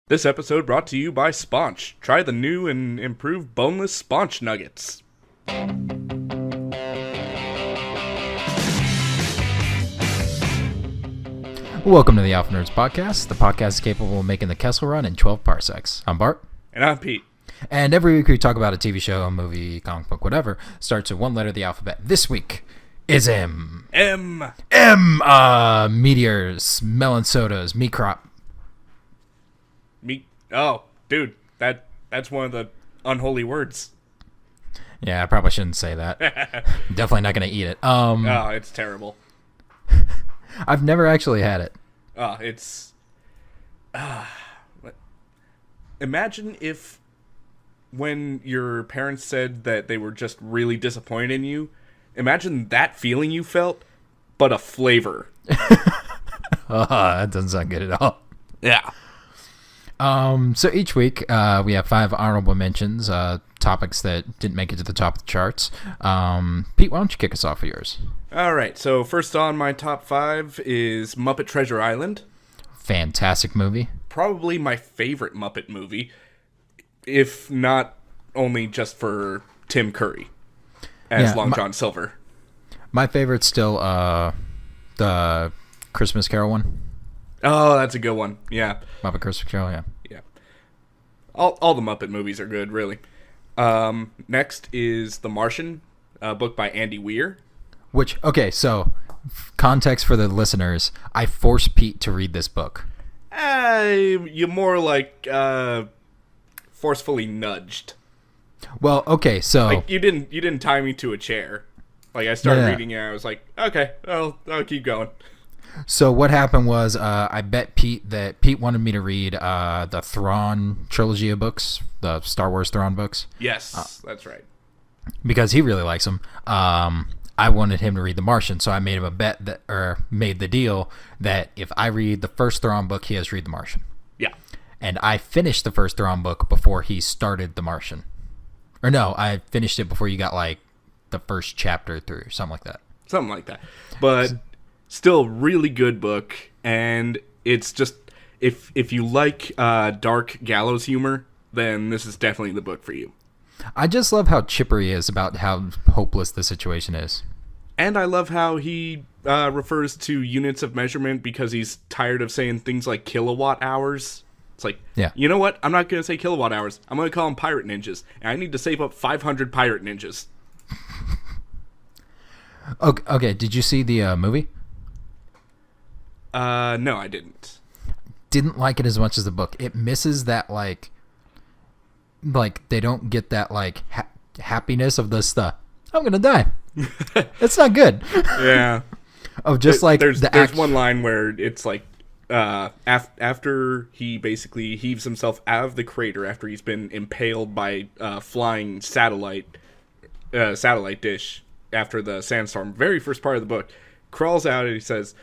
This episode brought to you by Sponge. Try the new and improved boneless Sponge nuggets. Welcome to the Alpha Nerds Podcast, the podcast capable of making the Kessel Run in 12 parsecs. I'm Bart. And I'm Pete. And every week we talk about a TV show, a movie, comic book, whatever, starts with one letter of the alphabet. This week is M. M. Meteors, melon sodas, meat crop. Oh, dude, that's one of the unholy words. Yeah, I probably shouldn't say that. Definitely not going to eat it. Oh, it's terrible. I've never actually had it. It's... imagine if when your parents said that they were just really disappointed in you, imagine that feeling you felt, but a flavor. That doesn't sound good at all. Yeah. So each week, we have 5 honorable mentions, topics that didn't make it to the top of the charts. Pete, why don't you kick us off with yours? All right, so first on my top 5 is Muppet Treasure Island. Fantastic movie. Probably my favorite Muppet movie, if not only just for Tim Curry as Long John Silver. My favorite's still the Christmas Carol one. Oh, that's a good one. Yeah. Muppet Christmas Carol, yeah. Yeah. All the Muppet movies are good, really. Next is The Martian, a book by Andy Weir. So, context for the listeners, I forced Pete to read this book. You more like forcefully nudged. Well, okay, so... Like, you didn't tie me to a chair. Like, I started reading it, I was like, okay, I'll keep going. So what happened was I bet Pete that Pete wanted me to read the Thrawn trilogy of books, the Star Wars Thrawn books. Yes, that's right. Because he really likes them. I wanted him to read The Martian, so I made him made the deal that if I read the first Thrawn book, he has to read The Martian. Yeah. And I finished the first Thrawn book before he started The Martian. Or no, I finished it before you got like the first chapter through, something like that. Something like that. But... still really good book, and it's just if you like dark gallows humor, then this is definitely the book for you. I just love how chipper he is about how hopeless the situation is. And I love how he refers to units of measurement because he's tired of saying things like kilowatt hours. It's like, You know what? I'm not going to say kilowatt hours. I'm going to call them pirate ninjas, and I need to save up 500 pirate ninjas. Okay, did you see the movie? No, I didn't. Didn't like it as much as the book. It misses that, like they don't get that, like, happiness of this stuff. I'm gonna die. It's not good. Yeah. Of just, like, there's one line where it's like, after he basically heaves himself out of the crater after he's been impaled by flying satellite dish after the sandstorm, very first part of the book, crawls out and he says...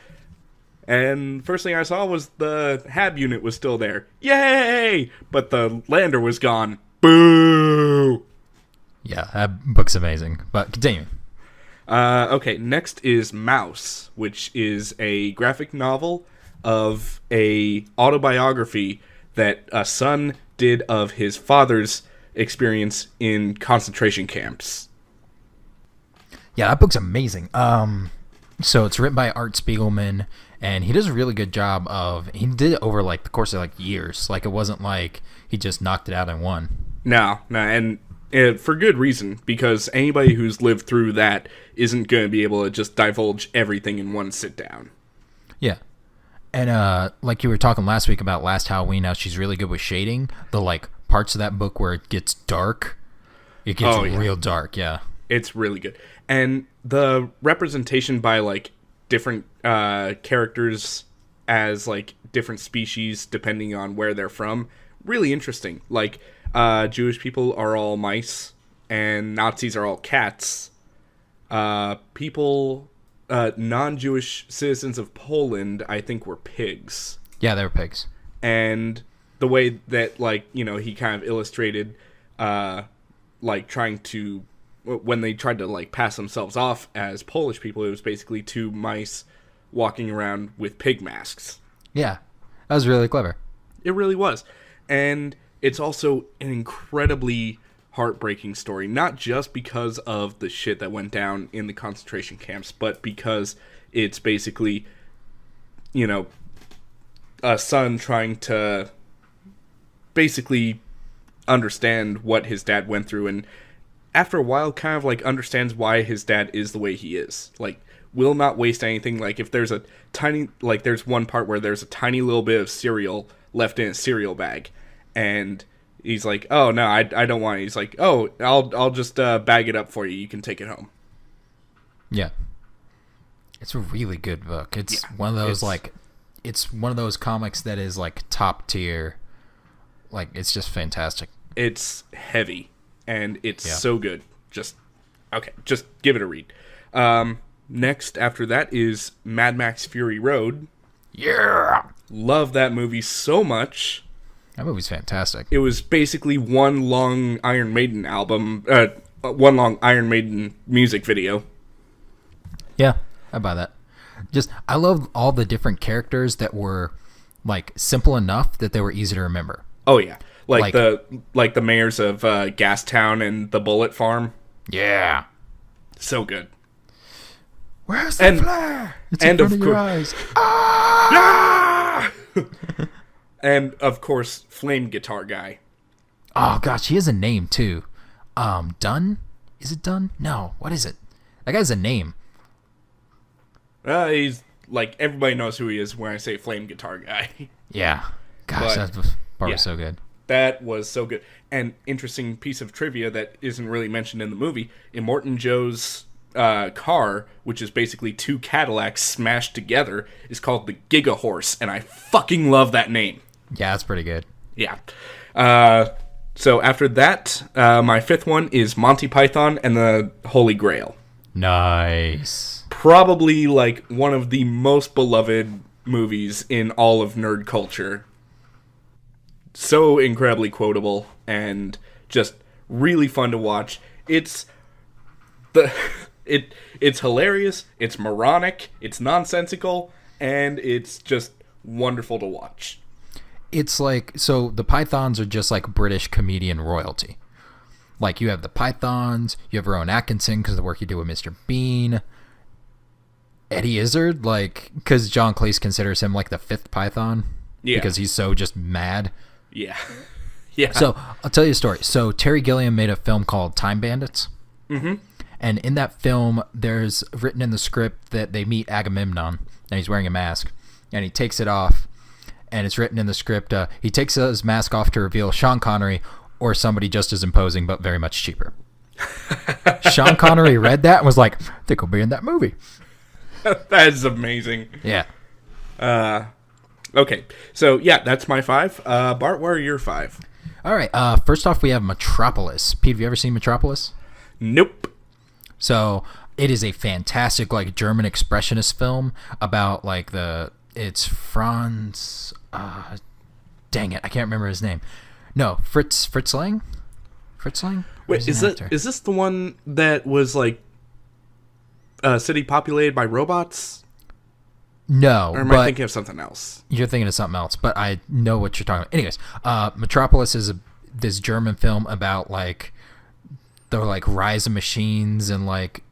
And first thing I saw was the HAB unit was still there. Yay! But the lander was gone. Boo! Yeah, that book's amazing. But continue. Okay, next is Mouse, which is a graphic novel of a autobiography that a son did of his father's experience in concentration camps. Yeah, that book's amazing. So it's written by Art Spiegelman, and he does a really good job he did it over, like, the course of, like, years. Like, it wasn't like he just knocked it out in one. No, and for good reason, because anybody who's lived through that isn't going to be able to just divulge everything in one sit down. Yeah. And, like you were talking last week about Last Halloween, how she's really good with shading, the, like, parts of that book where it gets dark, it gets real dark, yeah. It's really good. And the representation by, like, different characters as, like, different species depending on where they're from, really interesting. Like, Jewish people are all mice, and Nazis are all cats. Non-Jewish citizens of Poland, I think, were pigs. Yeah, they were pigs. And the way that, like, you know, he kind of illustrated, like, trying to... when they tried to, like, pass themselves off as Polish people, it was basically 2 mice walking around with pig masks. Yeah, that was really clever. It really was. And it's also an incredibly heartbreaking story, not just because of the shit that went down in the concentration camps, but because it's basically, you know, a son trying to basically understand what his dad went through, and after a while kind of like understands why his dad is the way he is. Like, will not waste anything. Like, if there's a tiny, like, there's one part where there's a tiny little bit of cereal left in a cereal bag, and he's like, oh no, I don't want it. He's like, oh, I'll just bag it up for you, you can take it home. Yeah, it's a really good book. It's one of those it's one of those comics that is like top tier. Like, it's just fantastic. It's heavy, and it's so good. Just give it a read. Next after that is Mad Max Fury Road. Yeah! Love that movie so much. That movie's fantastic. It was basically one long Iron Maiden album, one long Iron Maiden music video. Yeah, I buy that. I love all the different characters that were, like, simple enough that they were easy to remember. Oh yeah, like the mayors of Gastown and the Bullet Farm. Yeah, so good. Where's the flare? It's in front of your eyes. Ah! And of course, Flame Guitar Guy. Oh gosh, he has a name too. Dunn? Is it Dunn? No, what is it? That guy's a name. He's like, everybody knows who he is when I say Flame Guitar Guy. Yeah. Gosh, that part was so good. That was so good. And interesting piece of trivia that isn't really mentioned in the movie, Immortan Joe's car, which is basically two Cadillacs smashed together, is called the Giga Horse, and I fucking love that name. Yeah, that's pretty good. Yeah. So after that, my fifth one is Monty Python and the Holy Grail. Nice. Probably like one of the most beloved movies in all of nerd culture. So incredibly quotable and just really fun to watch. It's hilarious, it's moronic, it's nonsensical, and it's just wonderful to watch. It's like, so the Pythons are just like British comedian royalty. Like, you have the Pythons, you have Rowan Atkinson because of the work you do with Mr. Bean. Eddie Izzard, like, because John Cleese considers him like the fifth Python. Yeah. Because he's so just mad. Yeah. Yeah. So, I'll tell you a story. So, Terry Gilliam made a film called Time Bandits. Mm-hmm. And in that film, there's written in the script that they meet Agamemnon, and he's wearing a mask. And he takes it off, and it's written in the script, he takes his mask off to reveal Sean Connery or somebody just as imposing but very much cheaper. Sean Connery read that and was like, I think I'll be in that movie. That is amazing. Yeah. Okay, so yeah, that's my five. Bart, what are your five? All right, first off, we have Metropolis. Pete, have you ever seen Metropolis? Nope. So it is a fantastic, like, German expressionist film about, like, it's Franz, dang it, I can't remember his name. No, Fritz Lang? Fritz Lang? Wait, is this the one that was, like, a city populated by robots? No. Or am I thinking of something else? You're thinking of something else, but I know what you're talking about. Anyways, Metropolis is this German film about, like, the, like, rise of machines and, like,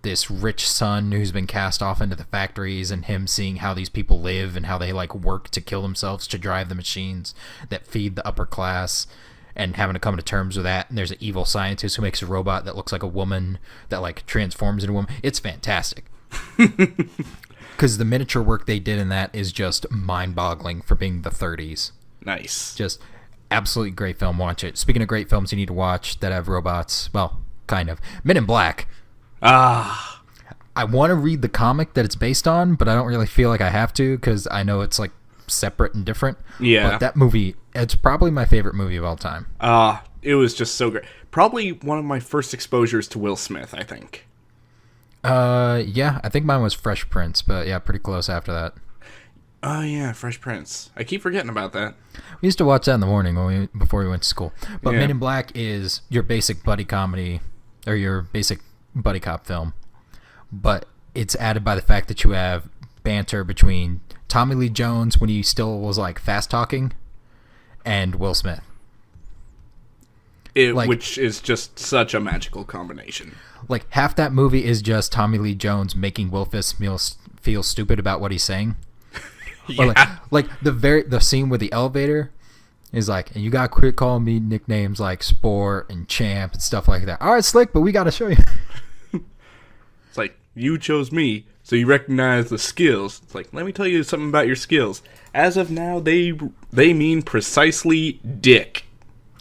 this rich son who's been cast off into the factories and him seeing how these people live and how they, like, work to kill themselves to drive the machines that feed the upper class and having to come to terms with that. And there's an evil scientist who makes a robot that looks like a woman that, like, transforms into a woman. It's fantastic. Because the miniature work they did in that is just mind-boggling for being the 30s. Nice. Just absolutely great film. Watch it. Speaking of great films you need to watch that have robots, well, kind of. Men in Black. Ah. I want to read the comic that it's based on, but I don't really feel like I have to because I know it's, like, separate and different. Yeah. But that movie, it's probably my favorite movie of all time. It was just so great. Probably one of my first exposures to Will Smith, I think. Yeah, I think mine was Fresh Prince, but yeah, pretty close after that. Oh yeah, Fresh Prince. I keep forgetting about that. We used to watch that in the morning before we went to school. But Yeah. Men in Black is your basic buddy comedy, or your basic buddy cop film. But it's added by the fact that you have banter between Tommy Lee Jones when he still was, like, fast talking, and Will Smith. Which is just such a magical combination. Like, half that movie is just Tommy Lee Jones making Will Smith feel stupid about what he's saying. Yeah. Or like the scene with the elevator is like, and you gotta quit calling me nicknames like Sport and Champ and stuff like that. All right, Slick, but we gotta show you. It's like, you chose me, so you recognize the skills. It's like, let me tell you something about your skills. As of now, they mean precisely dick.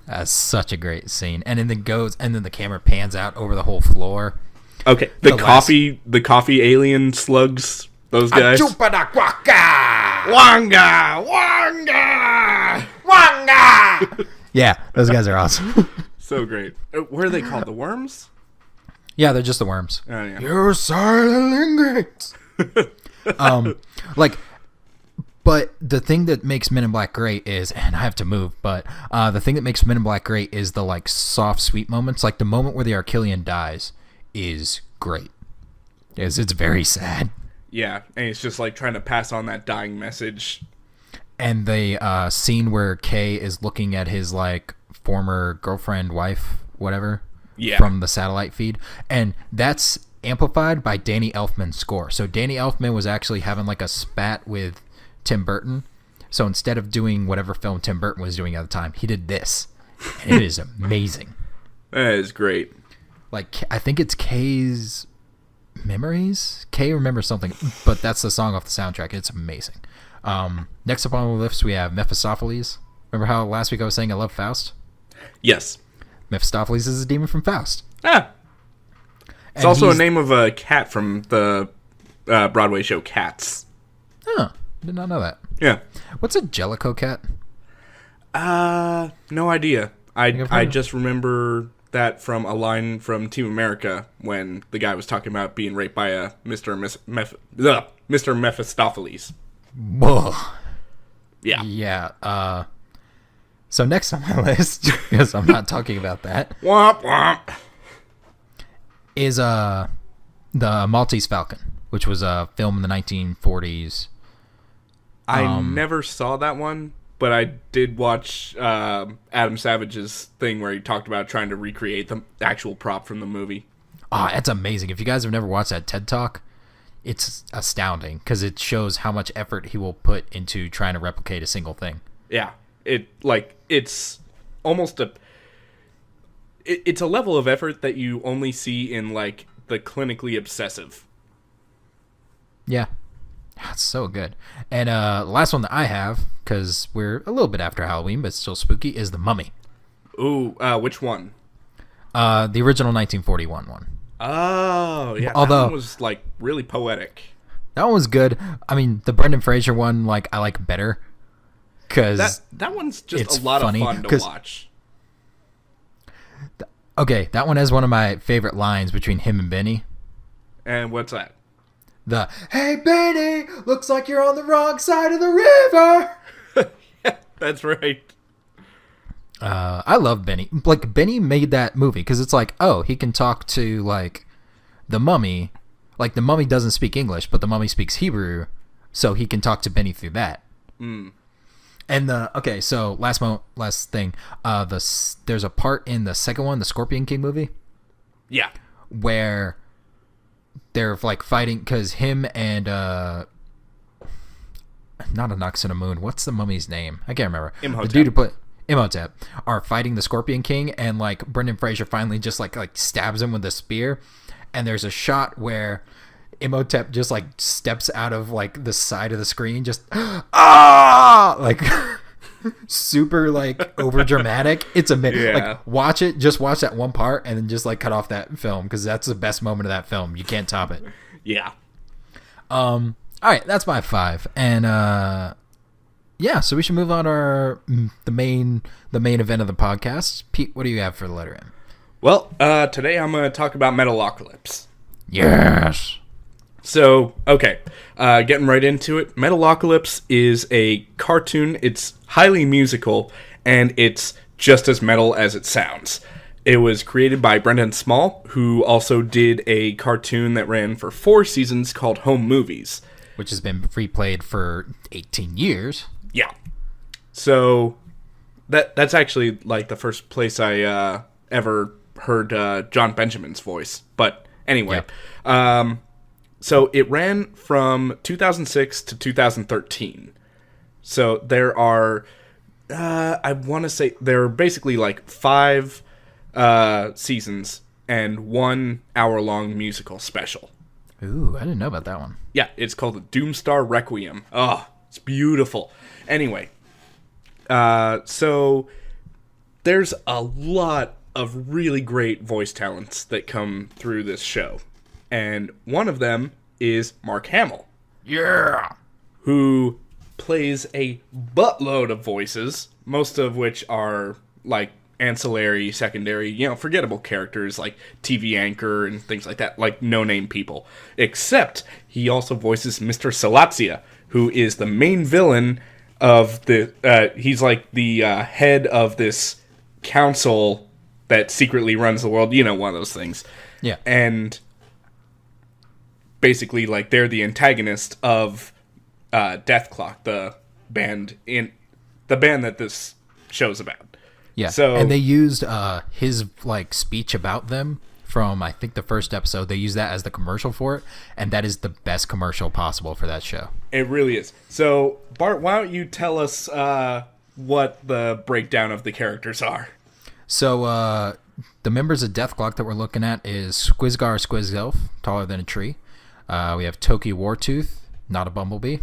That's such a great scene. And then the camera pans out over the whole floor. Okay, the coffee alien slugs, those guys. Wanga! Yeah, those guys are awesome. So great. What are they called? The worms? Yeah, they're just the worms. Oh, yeah. You're silent ingrates. But the thing that makes Men in Black great is, and I have to move, but the thing that makes Men in Black great is the like soft, sweet moments. Like the moment where the Archelian dies is great. It's very sad. Yeah, and it's just like trying to pass on that dying message. And the scene where Kay is looking at his like former girlfriend, wife, whatever, from the satellite feed, and that's amplified by Danny Elfman's score. So Danny Elfman was actually having like a spat with Tim Burton. So instead of doing whatever film Tim Burton was doing at the time, he did this. And it is amazing. That is great. Like, I think it's Kay's Memories? Kay remembers something, but that's the song off the soundtrack. It's amazing. Next up on the list, we have Mephistopheles. Remember how last week I was saying I love Faust? Yes. Mephistopheles is a demon from Faust. Ah. It's also a name of a cat from the Broadway show Cats. Huh. Did not know that. Yeah. What's a Jellicoe cat? No idea. I just remember that from a line from Team America when the guy was talking about being raped by a Mr. Mephistopheles. Whoa. Yeah. Yeah. So next on my list, because I'm not talking about that, womp womp, is the Maltese Falcon, which was a film in the 1940s. I never saw that one, but I did watch Adam Savage's thing where he talked about trying to recreate the actual prop from the movie. Oh, that's amazing. If you guys have never watched that TED Talk, it's astounding because it shows how much effort he will put into trying to replicate a single thing. Yeah. It's almost it's a level of effort that you only see in like the clinically obsessive. Yeah. That's so good. And the last one that I have, because we're a little bit after Halloween, but still spooky, is The Mummy. Ooh, which one? The original 1941 one. Oh, yeah. Although, that one was like really poetic. That one was good. I mean, the Brendan Fraser one, like I like better. Cause that one's just a lot of fun to watch. Okay, that one has one of my favorite lines between him and Benny. And what's that? The, "Hey Benny, looks like you're on the wrong side of the river." Yeah, that's right. I love Benny. Like, Benny made that movie because it's like, oh, he can talk to like the mummy. Like, the mummy doesn't speak English, but the mummy speaks Hebrew, so he can talk to Benny through that. And so last thing, there's a part in the second one, the Scorpion King movie. Yeah. Where they're like fighting because him and not Anox and a Moon. What's the mummy's name? I can't remember. Imhotep. The dude who put Imhotep are fighting the Scorpion King, and like Brendan Fraser finally just like stabs him with a spear, and there's a shot where Imhotep just like steps out of like the side of the screen, just like super like over dramatic. It's amazing. Yeah. Like, watch it. Just watch that one part, and then just like cut off that film because that's the best moment of that film. You can't top it. Yeah. All right, that's my 5, and yeah. So we should move on to the main event of the podcast. Pete, what do you have for the letter M? Well, today I'm going to talk about Metalocalypse. Yes. So, okay, getting right into it. Metalocalypse is a cartoon. It's highly musical, and it's just as metal as it sounds. It was created by Brendan Small, who also did a cartoon that ran for 4 seasons called Home Movies. Which has been replayed for 18 years. Yeah. So, That's actually like the first place I ever heard John Benjamin's voice. But anyway, so it ran from 2006 to 2013. So there are, I want to say, there are basically like 5 seasons and 1 hour-long musical special. Ooh, I didn't know about that one. Yeah, it's called the Doomstar Requiem. Oh, it's beautiful. Anyway, so there's a lot of really great voice talents that come through this show. And one of them is Mark Hamill. Yeah! Who plays a buttload of voices, most of which are like ancillary, secondary, forgettable characters like TV anchor and things like that, like no-name people. Except he also voices Mr. Salatzia, who is the main villain of the... he's like the head of this council that secretly runs the world. One of those things. Yeah. And basically, like, they're the antagonist of Death Clock, the band that this show's about. Yeah, so, and they used his like speech about them from, I think, the first episode. They used that as the commercial for it, and that is the best commercial possible for that show. It really is. So, Bart, why don't you tell us what the breakdown of the characters are? So, the members of Death Clock that we're looking at is Squizgar Squizelf, taller than a tree. We have Toki Wartooth, not a bumblebee.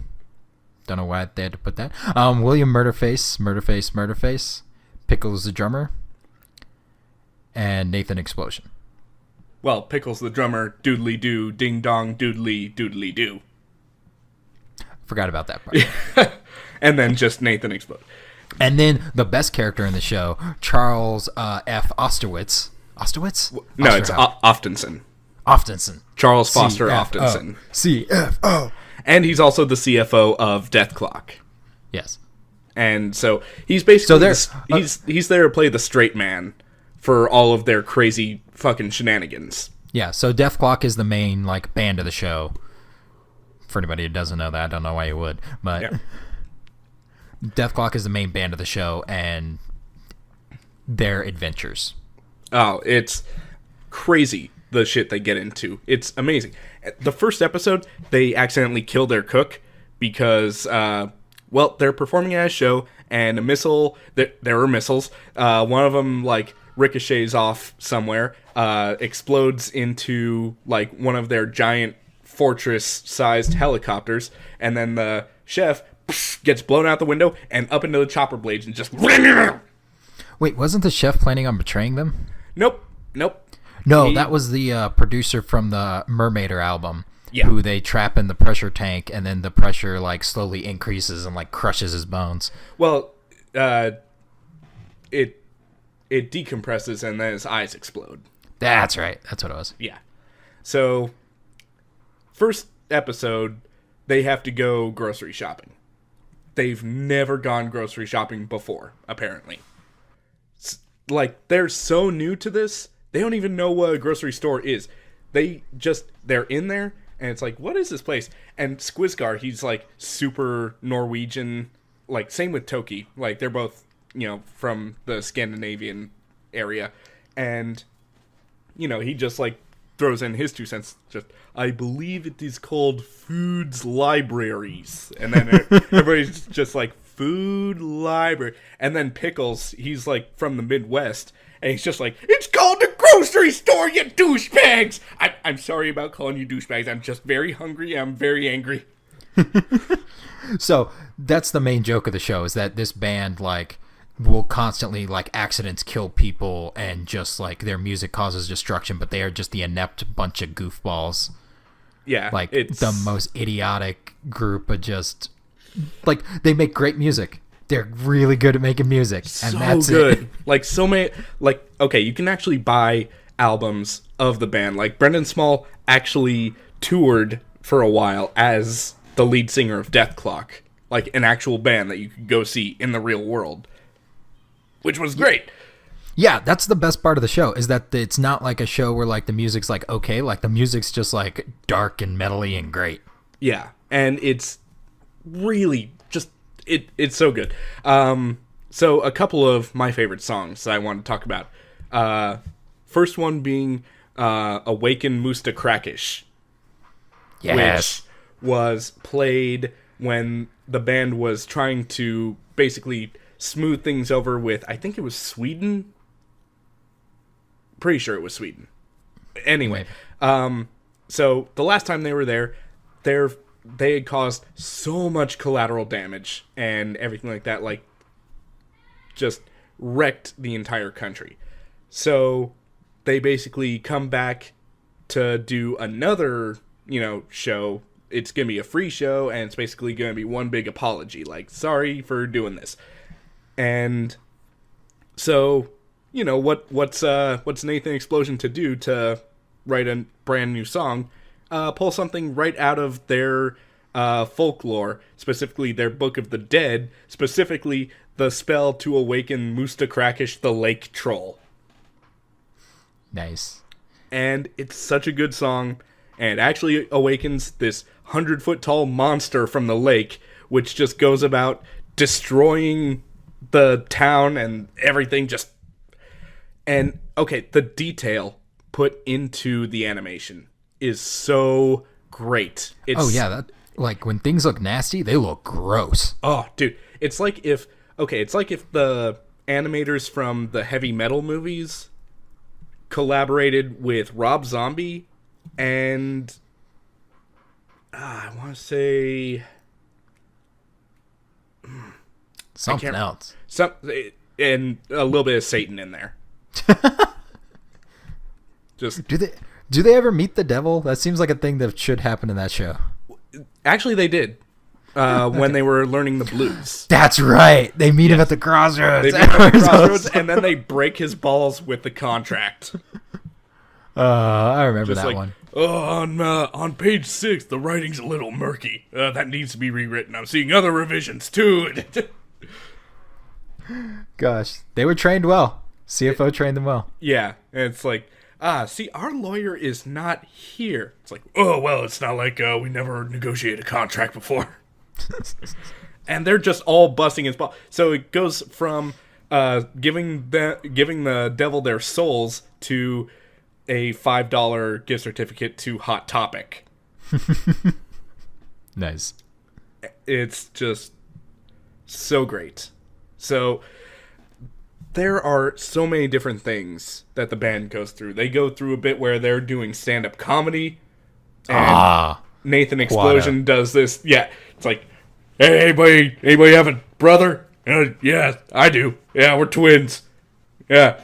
Don't know why they had to put that. William Murderface. Pickles the drummer, and Nathan Explosion. Well, Pickles the drummer, doodly doo, ding dong, doodly doodly doo. Forgot about that part. And then just Nathan Explode. And then the best character in the show, Charles F. Osterwitz. Osterwitz? No, it's Oftenson. Oftenson. Charles Foster Oftenson. CFO. And he's also the CFO of Death Clock. Yes. And so he's basically he's there to play the straight man for all of their crazy fucking shenanigans. Yeah, so Death Clock is the main like band of the show. For anybody who doesn't know that, I don't know why you would, but yeah. Death Clock is the main band of the show and their adventures. Oh, it's crazy the shit they get into. It's amazing. The first episode, they accidentally kill their cook because well, they're performing at a show, and a missile... There are missiles. One of them, like, ricochets off somewhere, explodes into, like, one of their giant fortress-sized helicopters, and then the chef gets blown out the window and up into the chopper blades and just... Wait, wasn't the chef planning on betraying them? Nope. No, that was the producer from the Mermaider album. Yeah. Who they trap in the pressure tank, and then the pressure like slowly increases and like crushes his bones. Well, it decompresses and then his eyes explode. That's right. That's what it was. Yeah. So, first episode, they have to go grocery shopping. They've never gone grocery shopping before, apparently. Like, they're so new to this, they don't even know what a grocery store is. They're in there, and it's like, what is this place? And Squizgar, he's like super Norwegian, like same with Toki. Like they're both, from the Scandinavian area. And, he just like throws in his 2 cents. Just, I believe it is called Foods Libraries. And then everybody's just like, Food Library. And then Pickles, he's like from the Midwest. And he's just like, it's called the grocery store, you douchebags! I'm sorry about calling you douchebags. I'm just very hungry. I'm very angry. So that's the main joke of the show, is that this band, like, will constantly, like, accidents kill people and just, like, their music causes destruction, but they are just the inept bunch of goofballs. Yeah. Like, it's the most idiotic group of just... Like, they make great music. They're really good at making music, and that's good. Like so many, like okay, you can actually buy albums of the band. Like Brendan Small actually toured for a while as the lead singer of Death Clock, like an actual band that you could go see in the real world, which was great. Yeah, that's the best part of the show, is that it's not like a show where like the music's like okay, like the music's just like dark and metally and great. Yeah, and it's really just. It's so good. So a couple of my favorite songs that I want to talk about. First one being Awaken Musta Krakish. Yes. Which was played when the band was trying to basically smooth things over with, I think it was Sweden? Pretty sure it was Sweden. Anyway, so the last time they were there, they had caused so much collateral damage and everything like that, like, just wrecked the entire country. So they basically come back to do another, show. It's going to be a free show, and it's basically going to be one big apology. Like, sorry for doing this. And so, what's Nathan Explosion to do to write a brand new song? Pull something right out of their folklore, specifically their Book of the Dead, specifically the spell to awaken Musta Krakish, the lake troll. Nice. And it's such a good song, and it actually awakens this 100-foot tall monster from the lake, which just goes about destroying the town and everything. And okay, the detail put into the animation is so great. That, like, when things look nasty, they look gross. Oh, dude, it's like if the animators from the heavy metal movies collaborated with Rob Zombie and I want to say something else. And a little bit of Satan in there. Just do they ever meet the devil? That seems like a thing that should happen in that show. Actually, they did. When they were learning the blues. That's right. They meet him at the crossroads. They meet him at the crossroads, and then they break his balls with the contract. I remember that one. On page 6, the writing's a little murky. That needs to be rewritten. I'm seeing other revisions to it. Gosh, they were trained well. CFO trained them well. Yeah, and it's like, see, our lawyer is not here. It's like, oh, well, it's not like we never negotiated a contract before. And they're just all busting his ball. So it goes from giving the devil their souls to a $5 gift certificate to Hot Topic. Nice. It's just so great. So there are so many different things that the band goes through. They go through a bit where they're doing stand-up comedy. And Nathan Explosion does this. Yeah, it's like, hey, anybody have a brother? Yeah, I do. Yeah, we're twins. Yeah,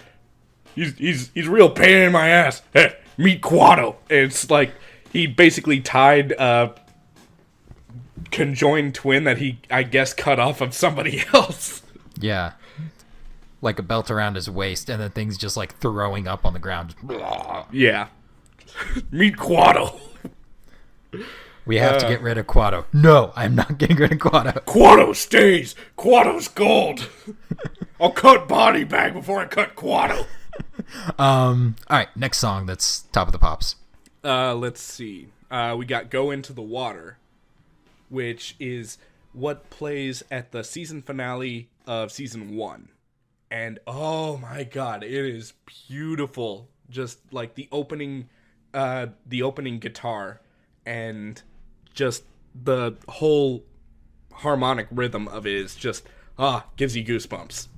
he's a real pain in my ass. Hey, meet Quado. It's like he basically tied a conjoined twin that he, I guess, cut off of somebody else. Yeah. Like a belt around his waist, and then things just like throwing up on the ground. Yeah. Meet Quado. We have to get rid of Quado. No, I'm not getting rid of Quado. Quado stays. Quado's gold. I'll cut body bag before I cut Quado. All right, next song that's top of the pops. Let's see. We got Go Into the Water, which is what plays at the season finale of season 1. And oh my god, it is beautiful. Just like the opening guitar and just the whole harmonic rhythm of it is just gives you goosebumps.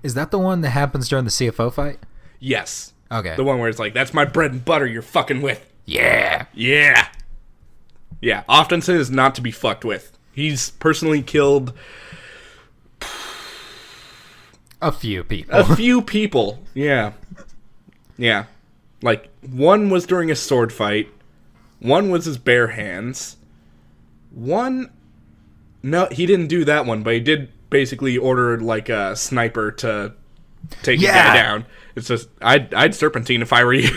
Is that the one that happens during the CFO fight? Yes. Okay. The one where it's like, that's my bread and butter you're fucking with. Yeah. Yeah. Yeah. Oftenson is not to be fucked with. He's personally killed a few people. A few people. Yeah. Yeah. Like, one was during a sword fight. One was his bare hands. One... No, he didn't do that one, but he did basically order, like, a sniper to take a guy down. It's just... I'd serpentine if I were you.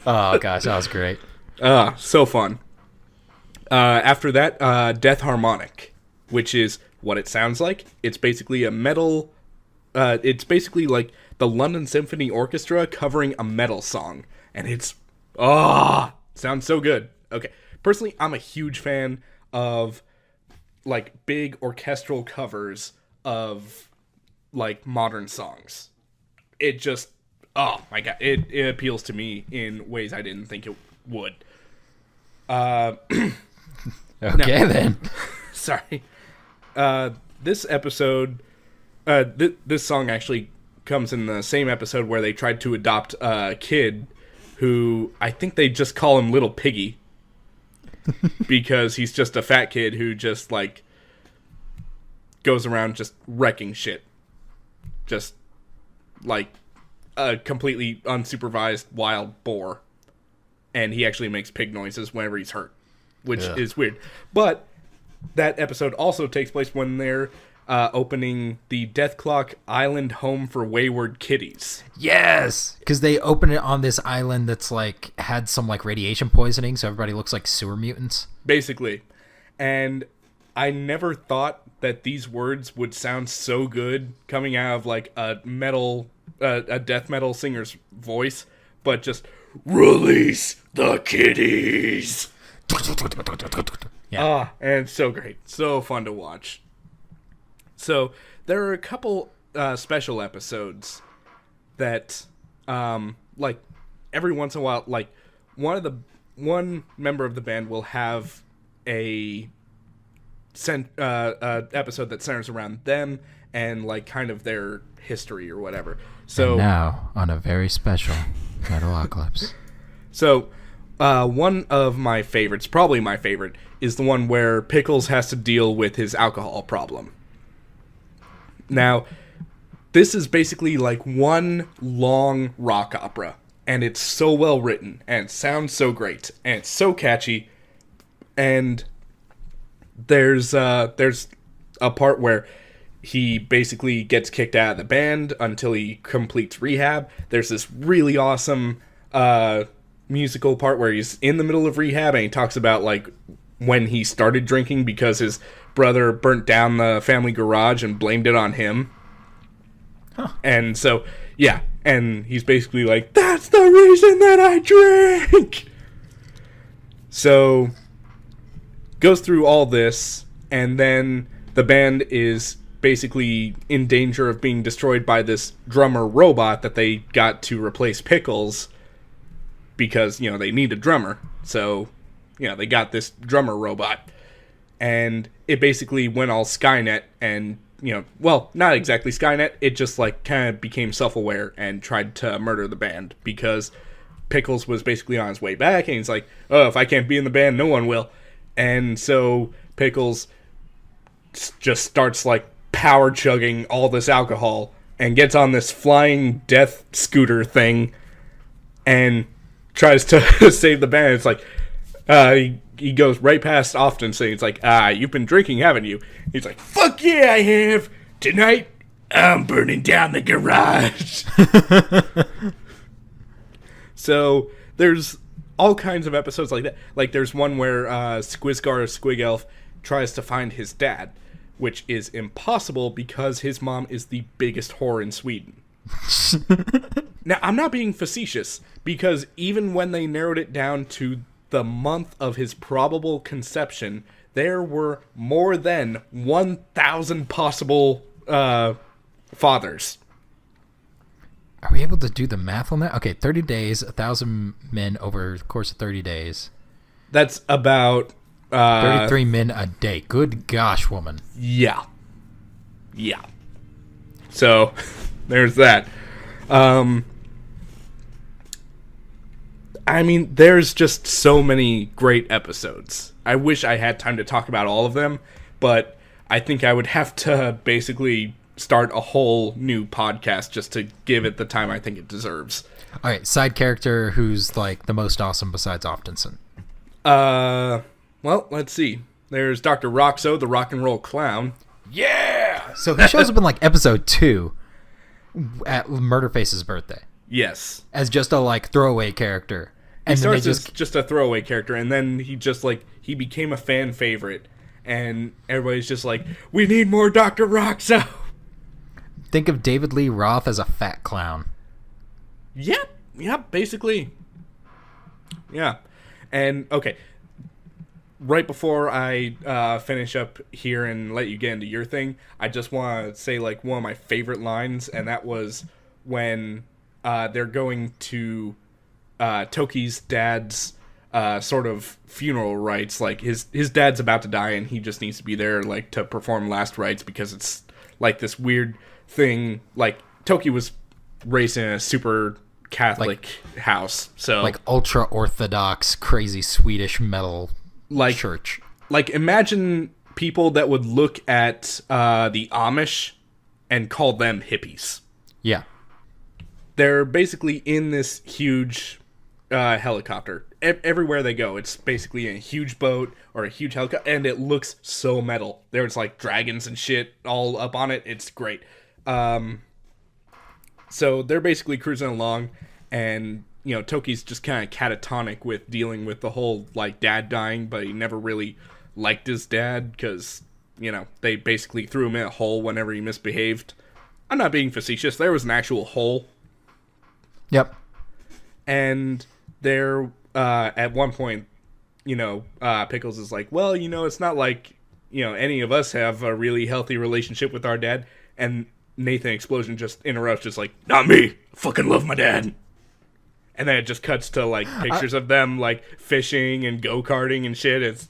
Oh, gosh, that was great. So fun. After that, Death Harmonic, which is what it sounds like. It's basically a metal... it's basically like the London Symphony Orchestra covering a metal song. And it's... sounds so good. Okay. Personally, I'm a huge fan of, like, big orchestral covers of like modern songs. It just, oh my god, it appeals to me in ways I didn't think it would. Okay, now, then. Sorry. This episode, this song actually comes in the same episode where they tried to adopt a kid who I think they just call him Little Piggy because he's just a fat kid who just like goes around just wrecking shit. Just like a completely unsupervised wild boar. And he actually makes pig noises whenever he's hurt, which is weird. But that episode also takes place when they're opening the Death Clock Island home for wayward kitties. Yes! Because they open it on this island that's like had some like radiation poisoning, so everybody looks like sewer mutants. Basically. And I never thought that these words would sound so good coming out of like a death metal singer's voice, but just release the kitties. Yeah. And it's so great. So fun to watch. So there are a couple special episodes that like every once in a while, like one member of the band will have a episode that centers around them and like kind of their history or whatever. So and now on a very special Metalocalypse. So one of my favorites, probably my favorite, is the one where Pickles has to deal with his alcohol problem. Now, this is basically like one long rock opera, and it's so well written, and it sounds so great, and it's so catchy, and there's a part where he basically gets kicked out of the band until he completes rehab. There's this really awesome musical part where he's in the middle of rehab, and he talks about like when he started drinking because his brother burnt down the family garage and blamed it on him. Huh. And so, yeah, and he's basically like, that's the reason that I drink! So, goes through all this, and then the band is basically in danger of being destroyed by this drummer robot that they got to replace Pickles because, you know, they need a drummer. So, you know, they got this drummer robot. And it basically went all Skynet and, you know, well, not exactly Skynet. It just, like, kind of became self-aware and tried to murder the band because Pickles was basically on his way back. And he's like, oh, if I can't be in the band, no one will. And so Pickles just starts, like, power chugging all this alcohol and gets on this flying death scooter thing and tries to save the band. It's like, he goes right past Often saying, it's like, you've been drinking, haven't you? He's like, fuck yeah, I have. Tonight, I'm burning down the garage. So there's all kinds of episodes like that. Like there's one where Squizgar Squigelf tries to find his dad, which is impossible because his mom is the biggest whore in Sweden. Now, I'm not being facetious, because even when they narrowed it down to the month of his probable conception, there were more than 1,000 possible fathers. Are we able to do the math on that? Okay, 30 days, 1,000 men over the course of 30 days. That's about 33 men a day. Good gosh, woman. Yeah. Yeah. So, there's that. I mean, there's just so many great episodes. I wish I had time to talk about all of them, but I think I would have to basically start a whole new podcast just to give it the time I think it deserves. All right, side character who's like the most awesome besides Oftenson. Well, let's see. There's Dr. Roxo, the rock and roll clown. Yeah! So he shows up in like episode 2 at Murderface's birthday. Yes. As just a like throwaway character. And he starts as just a throwaway character, and then he just like, he became a fan favorite. And everybody's just like, we need more Dr. Roxo! Think of David Lee Roth as a fat clown. Yep, basically. Yeah. And, okay. right before I finish up here and let you get into your thing, I just want to say like one of my favorite lines, and that was when they're going to Toki's dad's sort of funeral rites. Like his dad's about to die, and he just needs to be there like to perform last rites because it's like this weird thing. Like Toki was raised in a super Catholic house, so like ultra orthodox, crazy Swedish metal church. Like imagine people that would look at the Amish and call them hippies. Yeah, they're basically in this huge helicopter. Everywhere they go, it's basically a huge boat or a huge helicopter, and it looks so metal. There's like dragons and shit all up on it. It's great. So they're basically cruising along, and you know Toki's just kind of catatonic with dealing with the whole like dad dying, but he never really liked his dad because you know they basically threw him in a hole whenever he misbehaved. I'm not being facetious. There was an actual hole. Yep. And they're at one point, you know, Pickles is like, well, you know, it's not like you know any of us have a really healthy relationship with our dad, and Nathan Explosion just interrupts, just like, not me. I fucking love my dad. And then it just cuts to like pictures of them like fishing and go-karting and shit. It's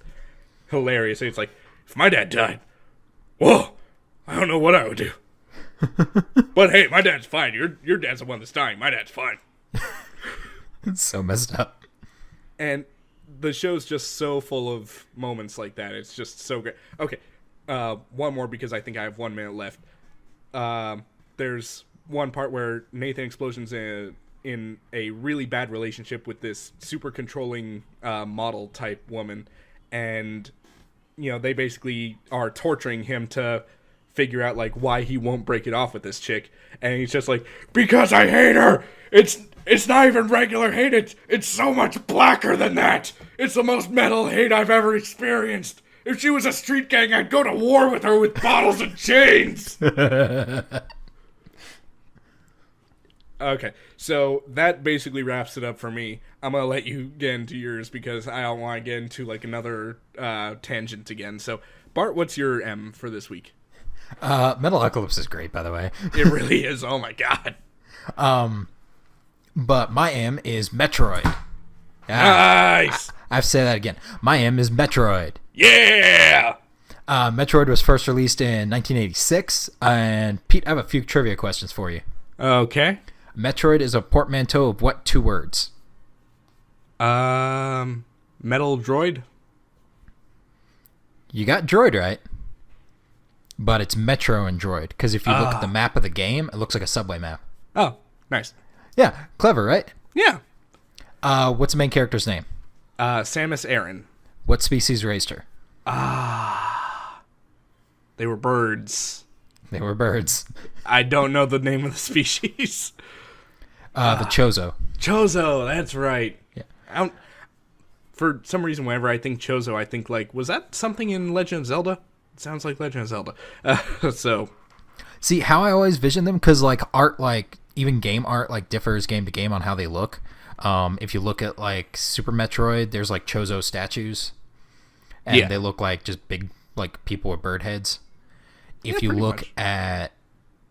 hilarious. It's like, if my dad died, whoa, I don't know what I would do. But hey, my dad's fine. Your dad's the one that's dying. My dad's fine. It's so messed up. And the show's just so full of moments like that. It's just so great. Okay, one more because I think I have 1 minute left. There's one part where Nathan Explosion's in a really bad relationship with this super controlling model type woman, and you know they basically are torturing him to figure out like why he won't break it off with this chick, and he's just like, because I hate her. It's not even regular hate. It's so much blacker than that. It's the most metal hate I've ever experienced. If she was a street gang, I'd go to war with her with bottles and chains. Okay, so that basically wraps it up for me. I'm going to let you get into yours because I don't want to get into like another tangent again. So, Bart, what's your M for this week? Metalocalypse is great, by the way. It really is. Oh my god. But my M is Metroid. Nice. I've said that again. My M is Metroid. Yeah. Metroid was first released in 1986, and Pete, I have a few trivia questions for you. Okay. Metroid is a portmanteau of what 2 words? Metal droid? You got droid right. But it's Metro and droid, because if you look at the map of the game, it looks like a subway map. Oh, nice. Yeah, clever, right? Yeah. What's the main character's name? Samus Aran. What species raised her? They were birds. They were birds. I don't know the name of the species. The Chozo. Chozo, that's right. Yeah. For some reason, whenever I think Chozo, I think like, was that something in Legend of Zelda? It sounds like Legend of Zelda. So, see how I always vision them, because like art, like even game art, like differs game to game on how they look. If you look at like Super Metroid, there's like Chozo statues, and they look like just big like people with bird heads. If you look at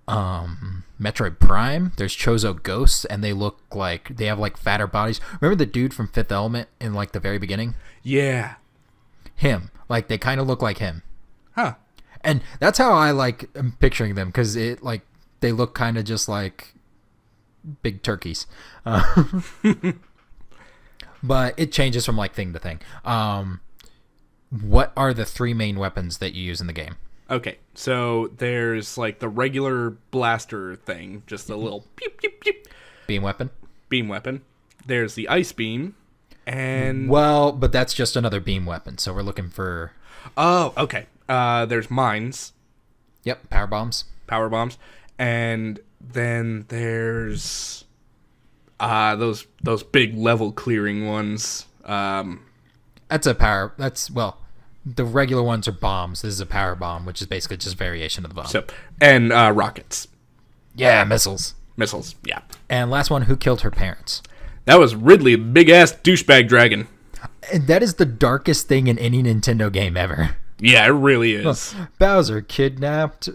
Metroid Prime, there's Chozo ghosts, and they look like they have like fatter bodies. Remember the dude from Fifth Element in like the very beginning? Yeah. Him. Like they kind of look like him. Huh. And that's how I like am picturing them, because it like they look kind of just like big turkeys. But it changes from like thing to thing. What are the 3 main weapons that you use in the game? Okay, so there's like the regular blaster thing, just a little peep, peep, peep. Beam weapon? Beam weapon. There's the ice beam, and... Well, but that's just another beam weapon, so we're looking for... Oh, okay. There's mines. Yep, power bombs. Power bombs. And then there's those big level clearing ones. That's a power... That's, well... The regular ones are bombs. This is a power bomb, which is basically just variation of the bomb. So, and rockets. Yeah, missiles. Missiles, yeah. And last one, who killed her parents? That was Ridley, big-ass douchebag dragon. And that is the darkest thing in any Nintendo game ever. Yeah, it really is. Bowser kidnapped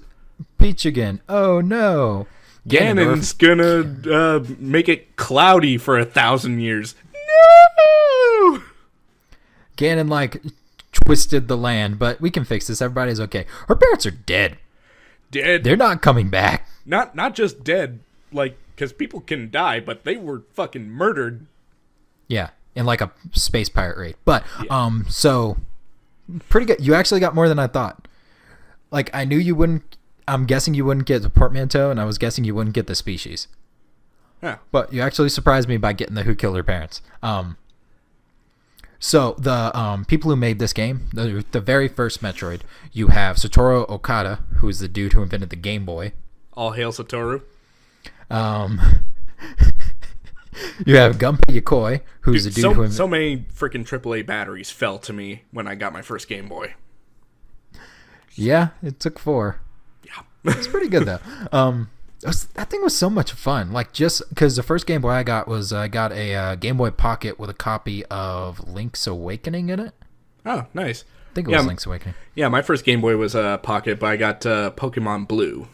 Peach again. Oh no. Ganon's gonna make it cloudy for 1,000 years. No! Ganon, like, twisted the land, but we can fix this. Everybody's okay. Her parents are dead. Dead. They're not coming back. Not just dead, like, because people can die, but they were fucking murdered. Yeah, in like a space pirate raid. But, so, pretty good. You actually got more than I thought. Like, I knew you wouldn't, I'm guessing you wouldn't get the portmanteau, and I was guessing you wouldn't get the species. Yeah. But you actually surprised me by getting the who killed her parents. So the people who made this game, the very first Metroid, you have Satoru Okada, who is the dude who invented the Game Boy. All hail Satoru. You have Gunpei Yokoi, who's the dude who... So many freaking AAA batteries fell to me when I got my first Game Boy. Yeah, it took 4. Yeah. It's pretty good, though. That thing was so much fun. Like, just because the first Game Boy I got was I got a Game Boy Pocket with a copy of Link's Awakening in it. Oh, nice. I think it was Link's Awakening. Yeah, my first Game Boy was a Pocket, but I got Pokemon Blue.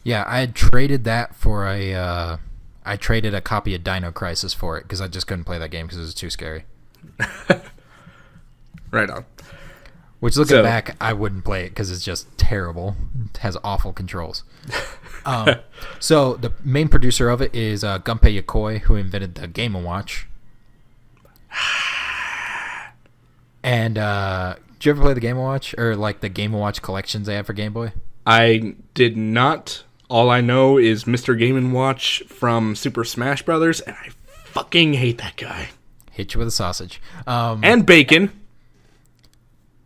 Yeah, I had traded that for I traded a copy of Dino Crisis for it because I just couldn't play that game because it was too scary. Right on. Which, looking back, I wouldn't play it because it's just terrible. It has awful controls. So the main producer of it is Gunpei Yokoi, who invented the Game & Watch. And did you ever play the Game & Watch? Or like the Game & Watch collections they have for Game Boy? I did not. All I know is Mr. Game & Watch from Super Smash Brothers, and I fucking hate that guy. Hit you with a sausage. And bacon.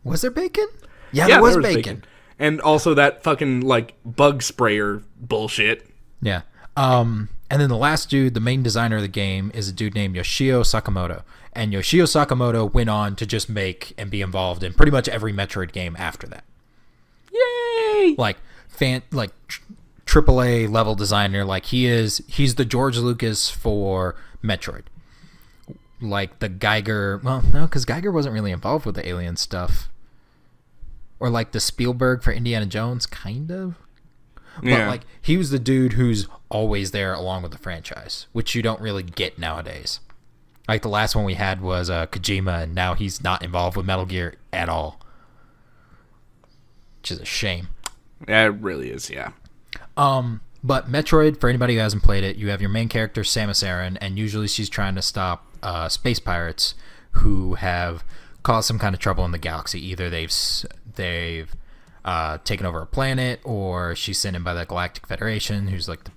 Was there bacon? Yeah, there was bacon. And also that fucking, like, bug sprayer bullshit. Yeah. And then the last dude, the main designer of the game, is a dude named Yoshio Sakamoto. And Yoshio Sakamoto went on to just make and be involved in pretty much every Metroid game after that. Yay! Like, AAA level designer. Like, he's the George Lucas for Metroid. Like the Geiger, well, no, because Geiger wasn't really involved with the alien stuff. Or like the Spielberg for Indiana Jones, kind of. Yeah. But like, he was the dude who's always there along with the franchise, which you don't really get nowadays. Like the last one we had was Kojima, and now he's not involved with Metal Gear at all. Which is a shame. Yeah, it really is, yeah. But Metroid, for anybody who hasn't played it, you have your main character, Samus Aran, and usually she's trying to stop space pirates who have caused some kind of trouble in the galaxy. Either they've taken over a planet, or she's sent in by the Galactic Federation, who's like the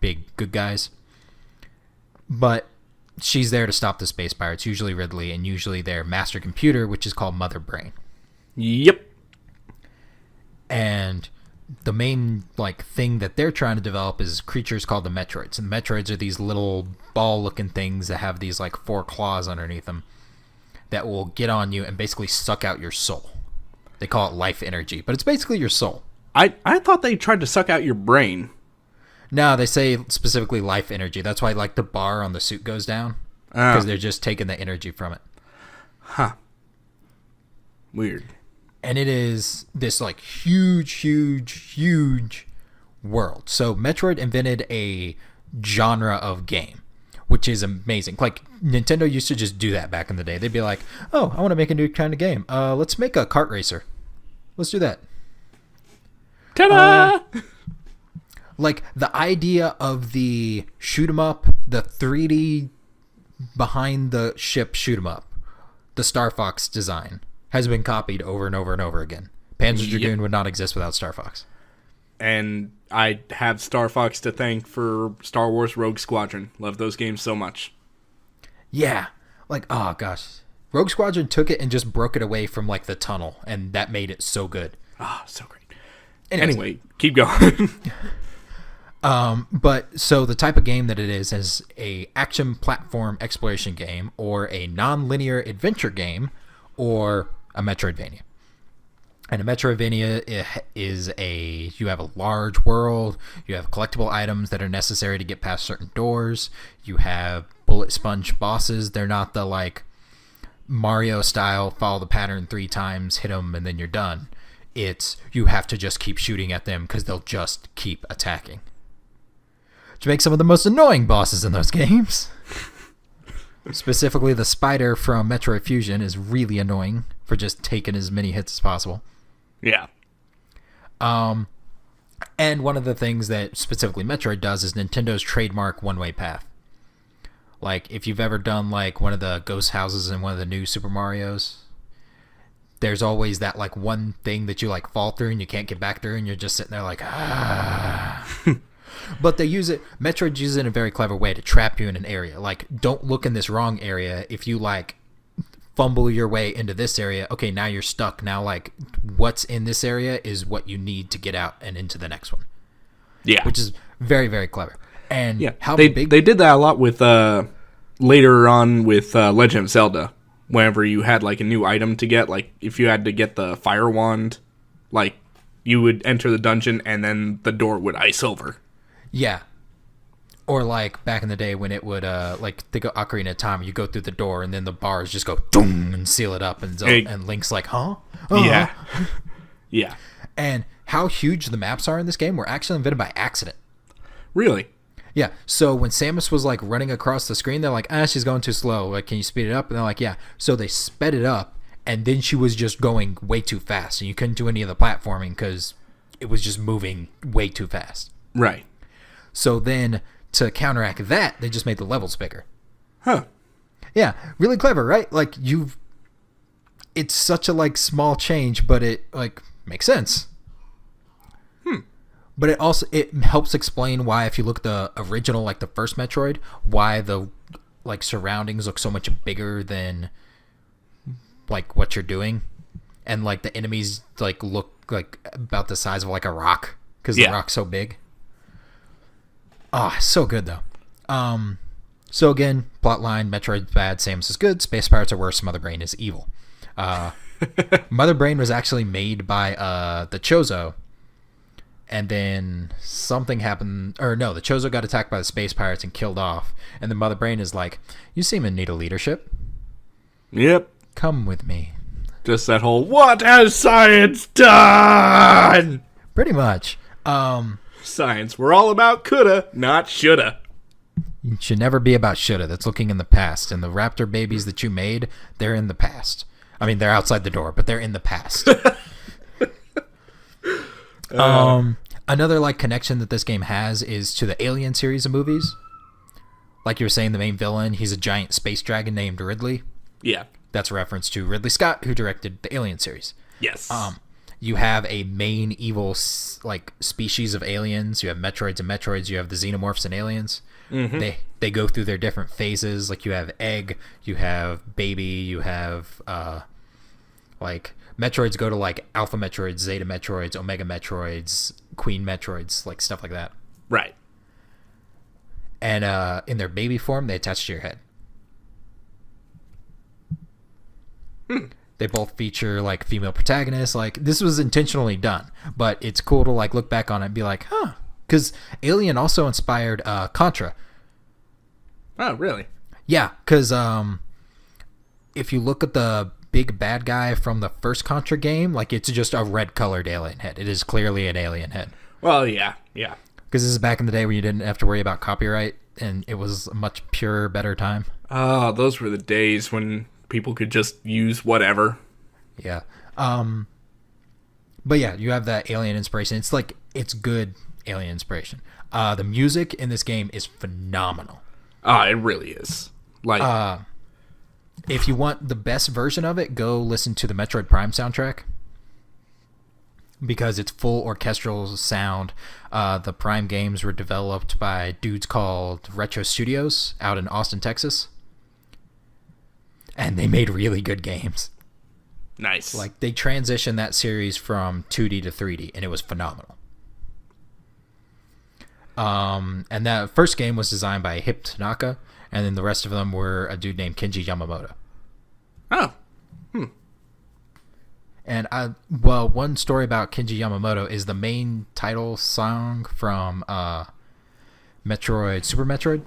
big good guys. But she's there to stop the space pirates, usually Ridley, and usually their master computer, which is called Mother Brain. Yep. And the main like thing that they're trying to develop is creatures called the Metroids. And the Metroids are these little ball-looking things that have these like 4 claws underneath them that will get on you and basically suck out your soul. They call it life energy, but it's basically your soul. I thought they tried to suck out your brain. No, they say specifically life energy. That's why like the bar on the suit goes down, because they're just taking the energy from it. Huh. Weird. And it is this like huge world. So Metroid invented a genre of game, which is amazing. Like Nintendo used to just do that back in the day. They'd be like, "Oh, I want to make a new kind of game. Let's make a kart racer. Let's do that." Ta-da! Like the idea of the shoot 'em up, the 3D behind the ship shoot 'em up, the Star Fox design has been copied over and over and over again. Panzer Dragoon would not exist without Star Fox. And I have Star Fox to thank for Star Wars Rogue Squadron. Love those games so much. Yeah. Like, oh gosh. Rogue Squadron took it and just broke it away from like the tunnel, and that made it so good. Ah, so great. Anyways. Anyway, keep going. But so the type of game that it is a action platform exploration game, or a non-linear adventure game, or a Metroidvania. And a Metroidvania is you have a large world, you have collectible items that are necessary to get past certain doors, you have bullet sponge bosses. They're not the like Mario style, follow the pattern 3 times, hit them, and then you're done. It's you have to just keep shooting at them because they'll just keep attacking. Which makes some of the most annoying bosses in those games. Specifically, the spider from Metroid Fusion is really annoying for just taking as many hits as possible. Yeah. And one of the things that specifically Metroid does is Nintendo's trademark one-way path. Like, if you've ever done, like, one of the ghost houses in one of the new Super Marios, there's always that, like, one thing that you, like, fall through and you can't get back through and you're just sitting there like, ah. But they use it, Metroid uses it in a very clever way to trap you in an area. Like, don't look in this wrong area. If you, like, fumble your way into this area, okay, now you're stuck. Now, like, what's in this area is what you need to get out and into the next one. Yeah. Which is very, very clever. And yeah, how they big... They did that a lot with, later on with Legend of Zelda. Whenever you had, like, a new item to get, like, if you had to get the fire wand, like, you would enter the dungeon and then the door would ice over. Yeah. Or like back in the day when it would like they go Ocarina of Time, you go through the door and then the bars just go doom and seal it up and Link's like, huh? Yeah. Yeah. And how huge the maps are in this game were actually invented by accident. Really? Yeah. So when Samus was like running across the screen, they're like, she's going too slow. Like, can you speed it up? And they're like, yeah. So they sped it up and then she was just going way too fast and you couldn't do any of the platforming because it was just moving way too fast. Right. So then, to counteract that, they just made the levels bigger. Huh. Yeah, really clever, right? Like, it's such a, like, small change, but it, like, makes sense. But it helps explain why, if you look at the original, like, the first Metroid, why the, like, surroundings look so much bigger than, like, what you're doing. And, like, the enemies, like, look, like, about the size of, like, a rock, because the rock's so big. Oh, so good, though. So again, plotline, Metroid's bad, Samus is good, Space Pirates are worse, Mother Brain is evil. Mother Brain was actually made by the Chozo, and then something happened, or no, the Chozo got attacked by the Space Pirates and killed off, and the Mother Brain is like, you seem in need of leadership. Yep. Come with me. Just that whole, what has science done? Pretty much. Science. We're all about coulda, not shoulda. You should never be about shoulda. That's looking in the past. And the raptor babies that you made, they're in the past. I mean, they're outside the door, but they're in the past. Another like connection that this game has is to the Alien series of movies. Like you were saying, the main villain, he's a giant space dragon named Ridley. Yeah. That's a reference to Ridley Scott, who directed the Alien series. Yes. You have a main evil like species of aliens. You have Metroids and Metroids. You have the Xenomorphs and aliens. Mm-hmm. They go through their different phases. Like you have Egg, you have Baby, you have like Metroids go to like Alpha Metroids, Zeta Metroids, Omega Metroids, Queen Metroids, like stuff like that. Right. And in their baby form, they attach to your head. They both feature like female protagonists. Like this was intentionally done, but it's cool to like look back on it and be like, huh? Because Alien also inspired Contra. Oh, really? Yeah, because if you look at the big bad guy from the first Contra game, like it's just a red colored alien head. It is clearly an alien head. Well, yeah. Because this is back in the day when you didn't have to worry about copyright, and it was a much purer, better time. Oh, those were the days when people could just use whatever. Yeah. But yeah, you have that alien inspiration. It's like, it's good alien inspiration. The music in this game is phenomenal. It really is. Like, if you want the best version of it, go listen to the Metroid Prime soundtrack. Because it's full orchestral sound. The Prime games were developed by dudes called Retro Studios out in Austin, Texas. And they made really good games. Nice. Like, they transitioned that series from 2D to 3D, and it was phenomenal. And that first game was designed by Hip Tanaka, and then the rest of them were a dude named Kenji Yamamoto. Oh. And one story about Kenji Yamamoto is the main title song from Metroid, Super Metroid.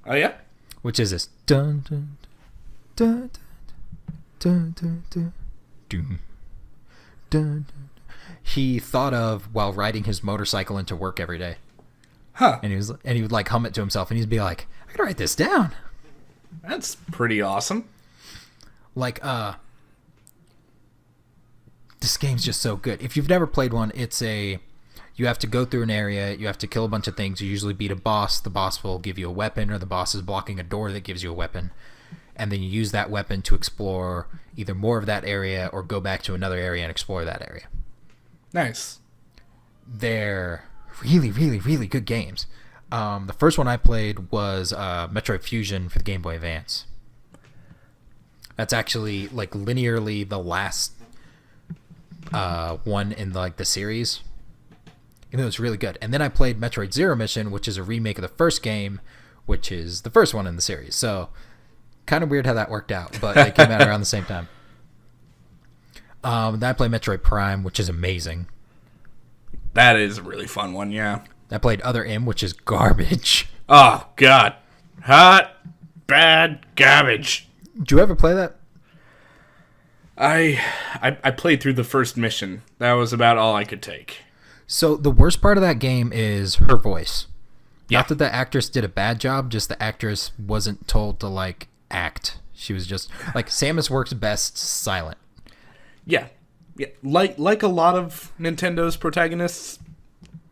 Oh, yeah? Which is this. Dun, dun, dun, dun, Dun, dun, dun, dun, dun. He thought of while riding his motorcycle into work every day. Huh. And he would like hum it to himself, and he'd be like, I gotta write this down. That's pretty awesome. Like, this game's just so good. If you've never played one, you have to go through an area, you have to kill a bunch of things, you usually beat a boss, the boss will give you a weapon, or the boss is blocking a door that gives you a weapon, and then you use that weapon to explore either more of that area or go back to another area and explore that area. Nice. They're really, really, really good games. The first one I played was Metroid Fusion for the Game Boy Advance. That's actually like linearly the last one in like the series. And it was really good. And then I played Metroid Zero Mission, which is a remake of the first game, which is the first one in the series. So kind of weird how that worked out, but they came out around the same time. Then I played Metroid Prime, which is amazing. That is a really fun one, yeah. I played Other M, which is garbage. Oh, God. Hot, bad garbage. Did you ever play that? I played through the first mission. That was about all I could take. So the worst part of that game is her voice. Yeah. Not that the actress did a bad job, just the actress wasn't told to, like, act. She was just... Like, Samus works best silent. Yeah. Yeah. Like a lot of Nintendo's protagonists,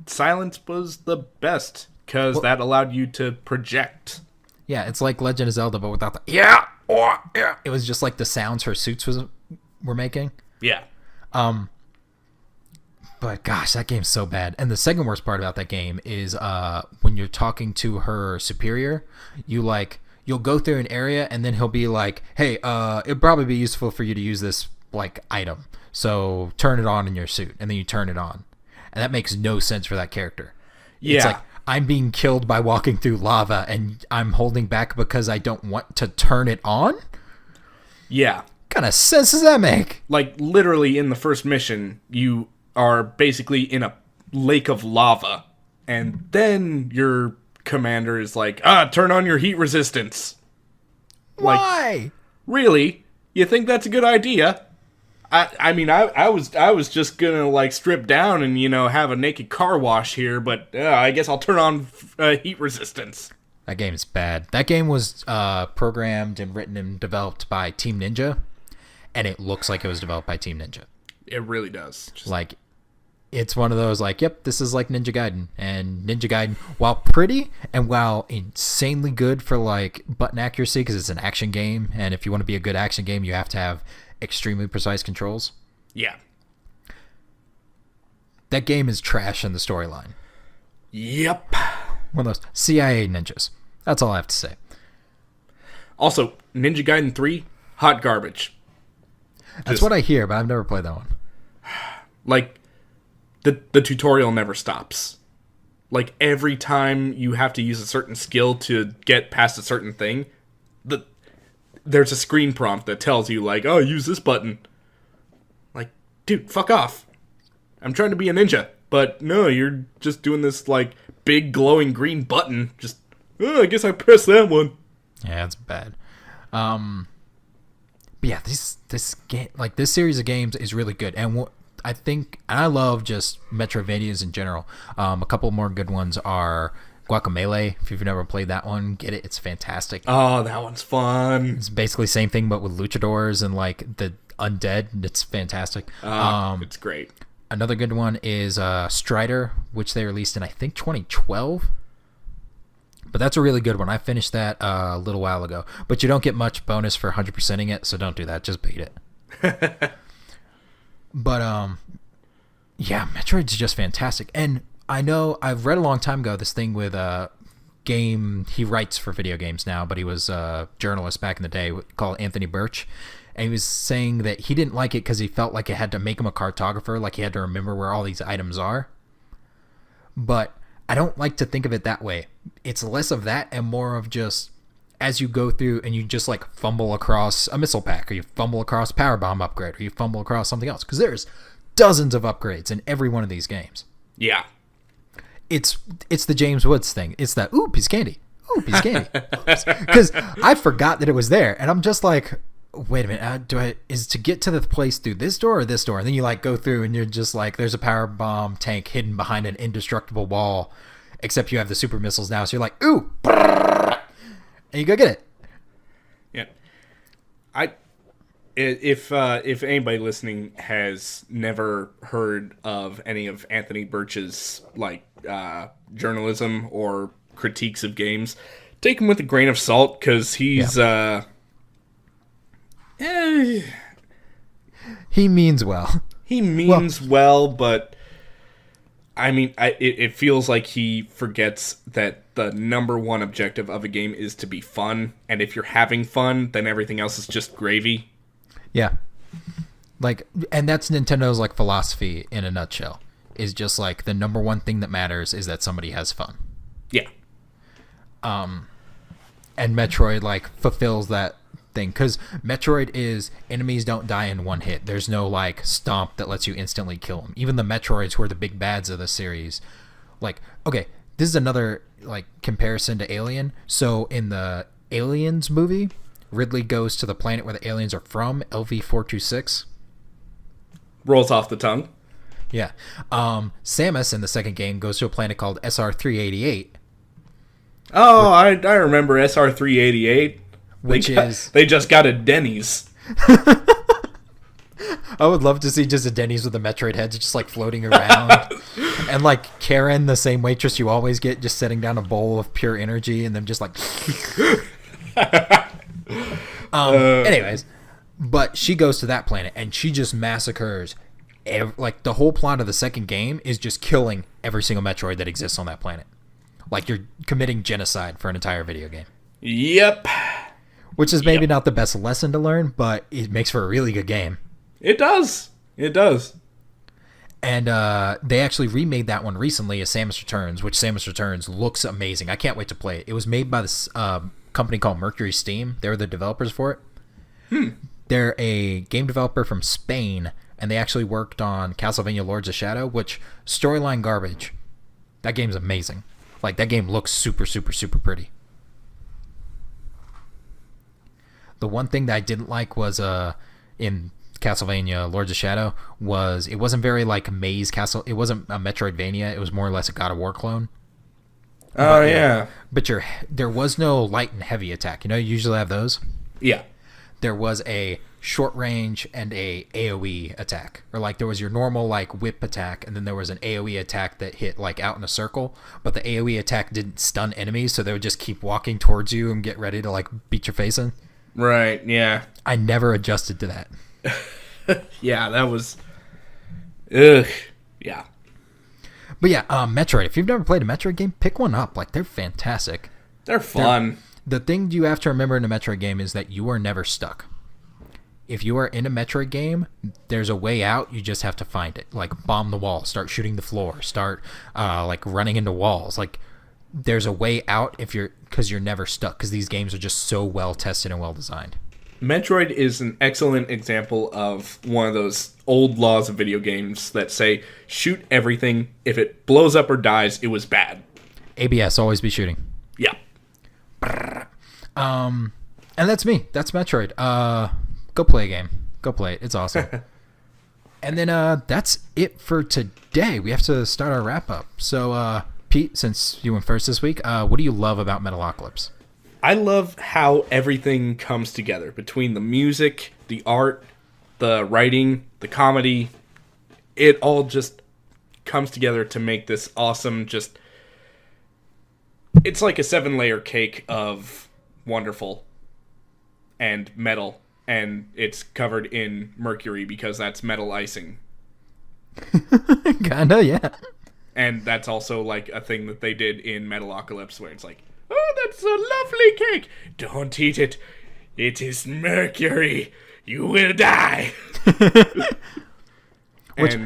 silence was the best, because that allowed you to project. Yeah, it's like Legend of Zelda, but without the... Yeah! Or, yeah! It was just like the sounds her suits were making. Yeah. But gosh, that game's so bad. And the second worst part about that game is when you're talking to her superior, you'll go through an area and then he'll be like, hey, it'd probably be useful for you to use this like item. So turn it on in your suit. And then you turn it on. And that makes no sense for that character. Yeah. It's like, I'm being killed by walking through lava and I'm holding back because I don't want to turn it on? Yeah. What kind of sense does that make? Like, literally in the first mission, you are basically in a lake of lava, and then your commander is like, turn on your heat resistance. Why? Like, really? You think that's a good idea? I mean, I was just gonna, like, strip down and, have a naked car wash here, but I guess I'll turn on heat resistance. That game is bad. That game was programmed and written and developed by Team Ninja, and it looks like it was developed by Team Ninja. It really does. Like, it's one of those, like, yep, this is like Ninja Gaiden. And Ninja Gaiden, while pretty and while insanely good for, like, button accuracy, because it's an action game, and if you want to be a good action game, you have to have extremely precise controls. Yeah. That game is trash in the storyline. Yep. One of those CIA ninjas. That's all I have to say. Also, Ninja Gaiden 3, hot garbage. That's what I hear, but I've never played that one. Like, the tutorial never stops. Like, every time you have to use a certain skill to get past a certain thing, there's a screen prompt that tells you, like, oh, use this button. Like, dude, fuck off. I'm trying to be a ninja. But no, you're just doing this, like, big glowing green button. Just, I guess I pressed that one. Yeah, it's bad. But yeah, this game, like, this series of games is really good. And I think, and I love just Metroidvanias in general. A couple more good ones are Guacamelee. If you've never played that one, get it. It's fantastic. Oh, that one's fun. It's basically the same thing, but with luchadors and, like, the undead. It's fantastic. It's great. Another good one is Strider, which they released in, I think, 2012. But that's a really good one. I finished that a little while ago. But you don't get much bonus for 100%ing it, so don't do that. Just beat it. But, yeah, Metroid's just fantastic. And I know I've read a long time ago this thing with game... He writes for video games now, but he was a journalist back in the day called Anthony Birch. And he was saying that he didn't like it because he felt like it had to make him a cartographer, like he had to remember where all these items are. But I don't like to think of it that way. It's less of that and more of just as you go through and you just like fumble across a missile pack, or you fumble across a power bomb upgrade, or you fumble across something else. Because there's dozens of upgrades in every one of these games. Yeah. It's the James Woods thing. It's that, ooh, piece of candy. Ooh, piece of candy. Because I forgot that it was there. And I'm just like, wait a minute, is to get to the place through this door or this door? And then you like go through and you're just like, there's a power bomb tank hidden behind an indestructible wall, except you have the super missiles now. So you're like, ooh, and you go get it. Yeah. If anybody listening has never heard of any of Anthony Birch's like journalism or critiques of games, take him with a grain of salt, because he's he means well. He means well, but I mean, it feels like he forgets that the number one objective of a game is to be fun, and if you're having fun, then everything else is just gravy. Yeah. Like, and that's Nintendo's like philosophy in a nutshell. Is just like the number one thing that matters is that somebody has fun. Yeah. And Metroid like fulfills that thing, because Metroid is enemies don't die in one hit. There's no like stomp that lets you instantly kill them. Even the Metroids, who are the big bads of the series, like, okay, this is another like comparison to Alien. So in the Aliens movie, Ridley goes to the planet where the aliens are from, LV-426. Rolls off the tongue. Yeah. Samus in the second game goes to a planet called SR-388. Oh, I remember SR-388. They just got a Denny's. I would love to see just a Denny's with the Metroid heads just like floating around. And like Karen, the same waitress you always get, just setting down a bowl of pure energy and then just like... anyways, but she goes to that planet and she just massacres like the whole plot of the second game is just killing every single Metroid that exists on that planet. Like you're committing genocide for an entire video game. Yep. Which is maybe not the best lesson to learn, but it makes for a really good game. It does. And they actually remade that one recently as Samus Returns, which Samus Returns looks amazing. I can't wait to play it. It was made by this company called Mercury Steam. They were the developers for it. They're a game developer from Spain, and they actually worked on Castlevania Lords of Shadow, which storyline garbage. That game's amazing. Like, that game looks super, super, super pretty. The one thing that I didn't like was in Castlevania Lords of Shadow was it wasn't very like Maze Castle. It wasn't a Metroidvania. It was more or less a God of War clone. Oh, yeah. But there was no light and heavy attack. You know, you usually have those. Yeah. There was a short range and a AoE attack. Or like there was your normal like whip attack, and then there was an AoE attack that hit like out in a circle, but the AoE attack didn't stun enemies, so they would just keep walking towards you and get ready to like beat your face in. Right, yeah. I never adjusted to that. Yeah, that was... Ugh. Yeah. But yeah, Metroid. If you've never played a Metroid game, pick one up. Like, they're fantastic. They're fun. The thing you have to remember in a Metroid game is that you are never stuck. If you are in a Metroid game, there's a way out. You just have to find it. Like, bomb the wall. Start shooting the floor. Start, like, running into walls. Like, there's a way out because you're never stuck. Because these games are just so well tested and well designed. Metroid is an excellent example of one of those old laws of video games that say, shoot everything. If it blows up or dies, it was bad. ABS, always be shooting. Yeah. And that's me. That's Metroid. Go play a game. Go play it. It's awesome. And then that's it for today. We have to start our wrap-up. So, Pete, since you went first this week, what do you love about Metalocalypse? I love how everything comes together between the music, the art, the writing, the comedy. It all just comes together to make this awesome, just... It's like a 7-layer cake of wonderful and metal, and it's covered in mercury because that's metal icing. Kinda, yeah. And that's also like a thing that they did in Metalocalypse where it's like, oh, that's a lovely cake. Don't eat it. It is mercury. You will die. Which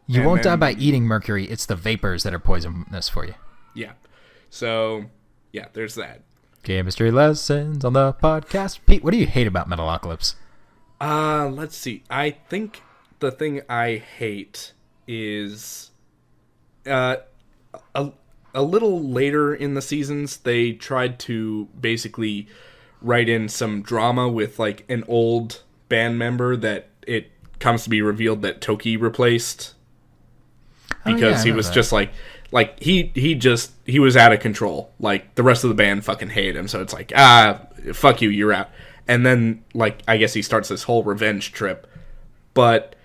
you won't die by eating mercury. It's the vapors that are poisonous for you. Yeah. So, yeah, there's that. Chemistry lessons on the podcast. Pete, what do you hate about Metalocalypse? Let's see. I think the thing I hate is a little later in the seasons, they tried to basically write in some drama with like an old band member that it comes to be revealed that Toki replaced because he was just like he was out of control. Like the rest of the band fucking hated him, so it's like, fuck you, you're out. And then like I guess he starts this whole revenge trip, but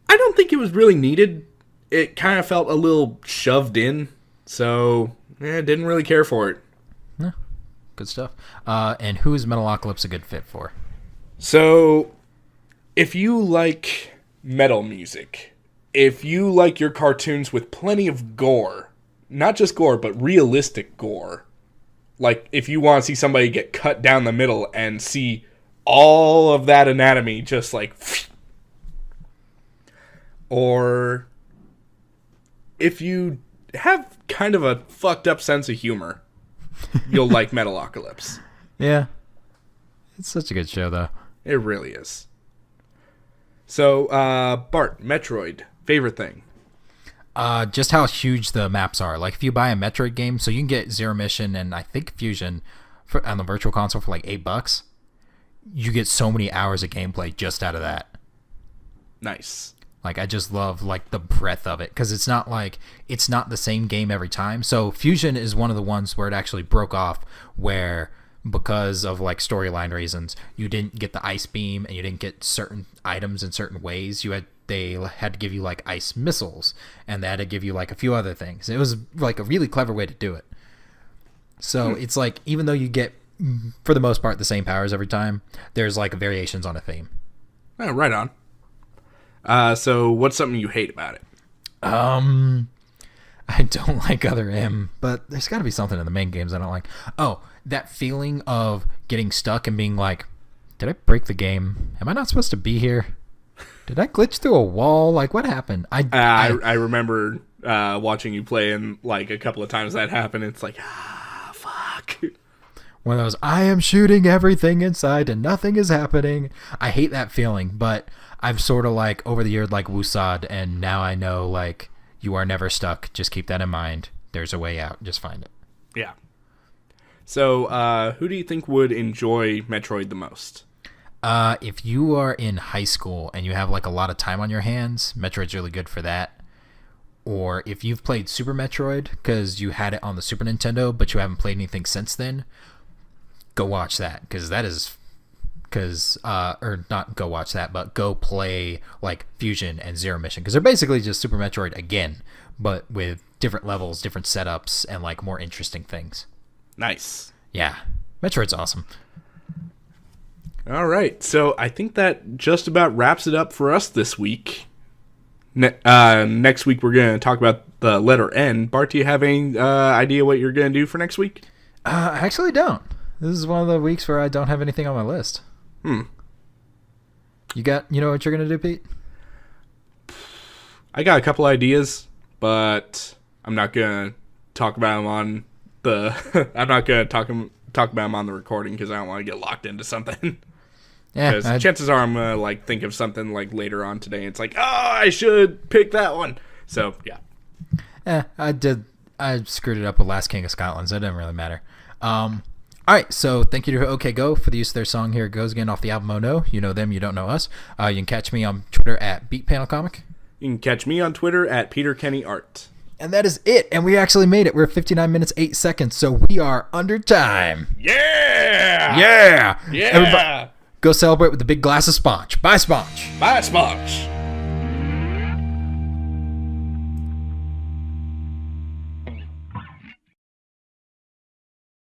I don't think it was really needed. It kind of felt a little shoved in, so didn't really care for it. Yeah, good stuff. And who is Metalocalypse a good fit for? So, if you like metal music, if you like your cartoons with plenty of gore, not just gore, but realistic gore, like if you want to see somebody get cut down the middle and see all of that anatomy just like... Or if you have kind of a fucked up sense of humor, you'll like Metalocalypse. Yeah. It's such a good show, though. It really is. So, Bart, Metroid, favorite thing? Just how huge the maps are. Like, if you buy a Metroid game, so you can get Zero Mission and I think Fusion on the Virtual Console for like $8, you get so many hours of gameplay just out of that. Nice. Like, I just love, like, the breadth of it, because it's not the same game every time. So Fusion is one of the ones where it actually broke off, where because of, like, storyline reasons, you didn't get the ice beam, and you didn't get certain items in certain ways. They had to give you, like, ice missiles, and they had to give you, like, a few other things. It was, like, a really clever way to do it. So it's, like, even though you get, for the most part, the same powers every time, there's, like, variations on a theme. Oh, right on. So what's something you hate about it? I don't like other M, but there's got to be something in the main games I don't like. Oh, that feeling of getting stuck and being like, did I break the game? Am I not supposed to be here? Did I glitch through a wall? Like, what happened? I remember watching you play, and like a couple of times that happened. It's like, fuck. One of those, I am shooting everything inside and nothing is happening. I hate that feeling, but I've sort of like over the years like Wusad, and now I know like you are never stuck. Just keep that in mind. There's a way out. Just find it. Yeah. So who do you think would enjoy Metroid the most? If you are in high school and you have like a lot of time on your hands, Metroid's really good for that. Or if you've played Super Metroid because you had it on the Super Nintendo, but you haven't played anything since then, go watch that, because that is... or not go watch that, but go play like Fusion and Zero Mission, because they're basically just Super Metroid again, but with different levels, different setups, and like more interesting things. Nice. Yeah, Metroid's awesome. All right, so I think that just about wraps it up for us this week. Next week we're going to talk about the letter N. Bart, do you have any idea what you're going to do for next week? I actually don't. This is one of the weeks where I don't have anything on my list. You know what you're going to do, Pete? I got a couple ideas, but I'm not going to talk about them on the... I'm not going to talk about them on the recording, because I don't want to get locked into something. Yeah, because chances are I'm going to like think of something like later on today, and it's like, I should pick that one. So, yeah. I screwed it up with Last King of Scotland, so it doesn't really matter. All right, so thank you to OK Go for the use of their song Here It Goes Again off the album Oh No. You know them, you don't know us. You can catch me on Twitter at BeatPanelComic. You can catch me on Twitter at PeterKennyArt. And that is it, and we actually made it. We're 59 minutes, 8 seconds, so we are under time. Yeah! Yeah! Yeah! Everybody, go celebrate with a big glass of Sponge. Bye, Sponge. Bye, Sponge.